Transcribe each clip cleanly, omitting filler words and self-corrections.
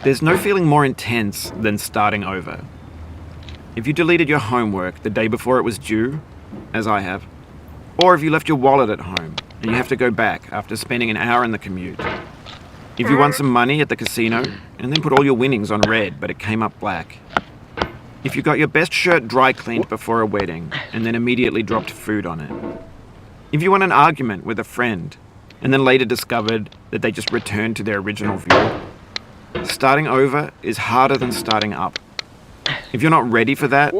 There's no feeling more intense than starting over. If you deleted your homework the day before it was due, as I have, or if you left your wallet at home and you have to go back after spending an hour in the commute. If you won some money at the casino and then put all your winnings on red but it came up black. If you got your best shirt dry cleaned before a wedding and then immediately dropped food on it. If you won an argument with a friend and then later discovered that they just returned to their original view. Starting over is harder than starting up. If you're not ready for that,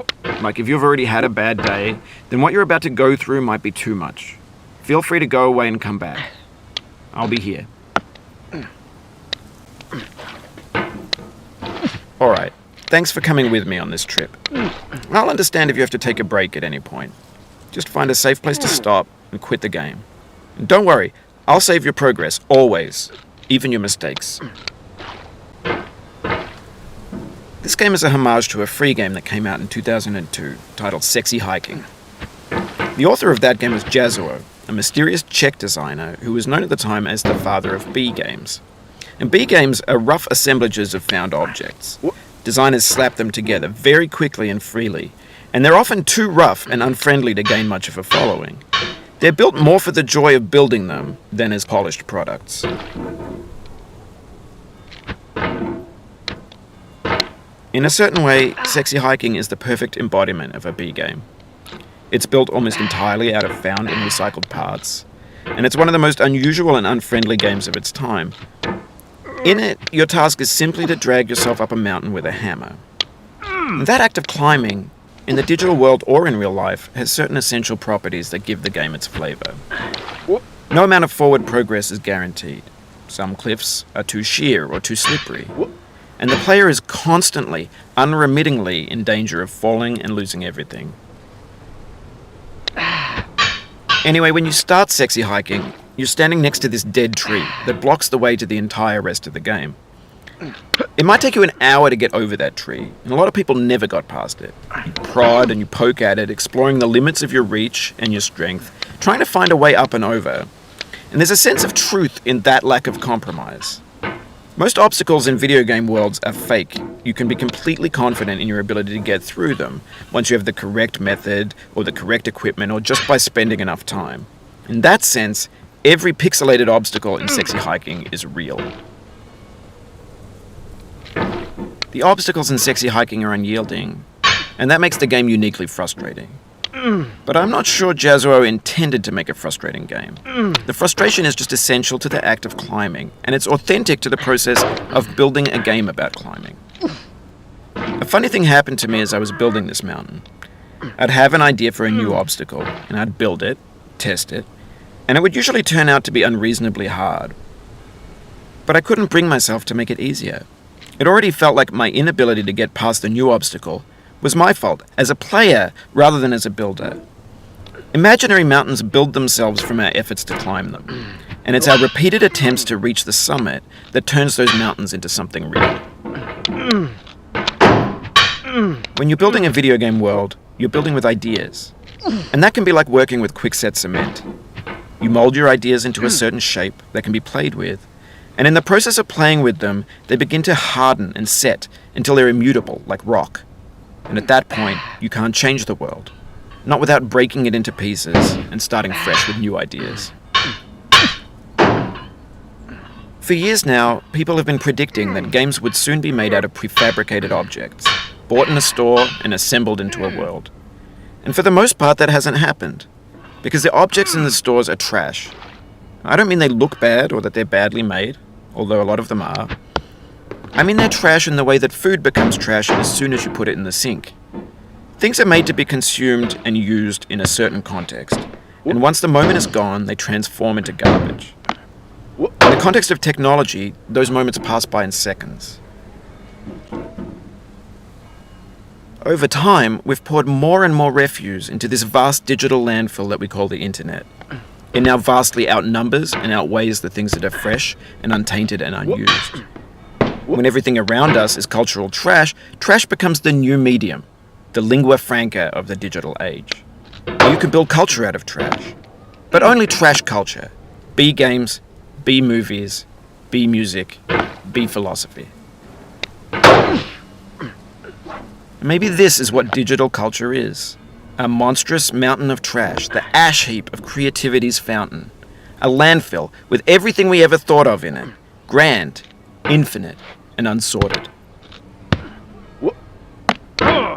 like if you've already had a bad day, then what you're about to go through might be too much. Feel free to go away and come back. I'll be here. Alright, thanks for coming with me on this trip. I'll understand if you have to take a break at any point. Just find a safe place to stop and quit the game. And don't worry, I'll save your progress, always, even your mistakes. This game is a homage to a free game that came out in 2002, titled Sexy Hiking. The author of that game was Jazuo, a mysterious Czech designer who was known at the time as the father of B games. And B games are rough assemblages of found objects. Designers slap them together very quickly and freely, and they're often too rough and unfriendly to gain much of a following. They're built more for the joy of building them than as polished products. In a certain way, Sexy Hiking is the perfect embodiment of a B game. It's built almost entirely out of found and recycled parts, and it's one of the most unusual and unfriendly games of its time. In it, your task is simply to drag yourself up a mountain with a hammer. And that act of climbing, in the digital world or in real life, has certain essential properties that give the game its flavor. No amount of forward progress is guaranteed. Some cliffs are too sheer or too slippery. And the player is constantly, unremittingly in danger of falling and losing everything. Anyway, when you start Sexy Hiking, you're standing next to this dead tree that blocks the way to the entire rest of the game. It might take you an hour to get over that tree, and a lot of people never got past it. You prod and you poke at it, exploring the limits of your reach and your strength, trying to find a way up and over. And there's a sense of truth in that lack of compromise. Most obstacles in video game worlds are fake. You can be completely confident in your ability to get through them once you have the correct method or the correct equipment or just by spending enough time. In that sense, every pixelated obstacle in Sexy Hiking is real. The obstacles in Sexy Hiking are unyielding, and that makes the game uniquely frustrating. But I'm not sure Jazuo intended to make a frustrating game. The frustration is just essential to the act of climbing, and it's authentic to the process of building a game about climbing. A funny thing happened to me as I was building this mountain. I'd have an idea for a new obstacle, and I'd build it, test it, and it would usually turn out to be unreasonably hard. But I couldn't bring myself to make it easier. It already felt like my inability to get past the new obstacle was my fault, as a player rather than as a builder. Imaginary mountains build themselves from our efforts to climb them, and it's our repeated attempts to reach the summit that turns those mountains into something real. When you're building a video game world, you're building with ideas, and that can be like working with quickset cement. You mold your ideas into a certain shape that can be played with, and in the process of playing with them, they begin to harden and set until they're immutable, like rock. And at that point, you can't change the world. Not without breaking it into pieces and starting fresh with new ideas. For years now, people have been predicting that games would soon be made out of prefabricated objects, bought in a store and assembled into a world. And for the most part, that hasn't happened, because the objects in the stores are trash. I don't mean they look bad or that they're badly made, although a lot of them are. I mean they're trash in the way that food becomes trash as soon as you put it in the sink. Things are made to be consumed and used in a certain context, and once the moment is gone, they transform into garbage. In the context of technology, those moments pass by in seconds. Over time, we've poured more and more refuse into this vast digital landfill that we call the internet. It now vastly outnumbers and outweighs the things that are fresh and untainted and unused. When everything around us is cultural trash, trash becomes the new medium, the lingua franca of the digital age. You can build culture out of trash, but only trash culture. B games, B movies, B music, B philosophy. Maybe this is what digital culture is. A monstrous mountain of trash, the ash heap of creativity's fountain. A landfill with everything we ever thought of in it. Grand, infinite, and unsorted.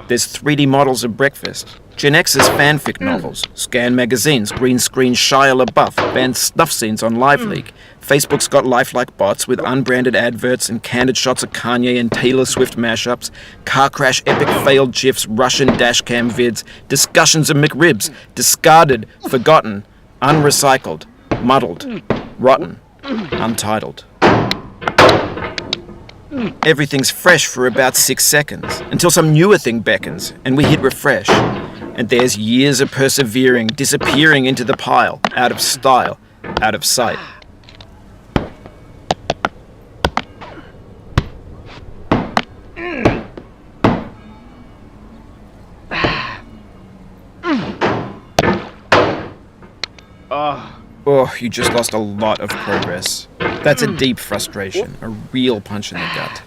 There's 3D models of breakfast, Gen X's fanfic novels, scan magazines, green screen Shia LaBeouf, banned snuff scenes on LiveLeak. Facebook's got lifelike bots with unbranded adverts and candid shots of Kanye and Taylor Swift mashups, car crash epic failed GIFs, Russian dashcam vids, discussions of McRibs, discarded, forgotten, unrecycled, muddled, rotten, untitled. Everything's fresh for about 6 seconds, until some newer thing beckons, and we hit refresh. And there's years of persevering, disappearing into the pile, out of style, out of sight. Oh, you just lost a lot of progress. That's a deep frustration, a real punch in the gut.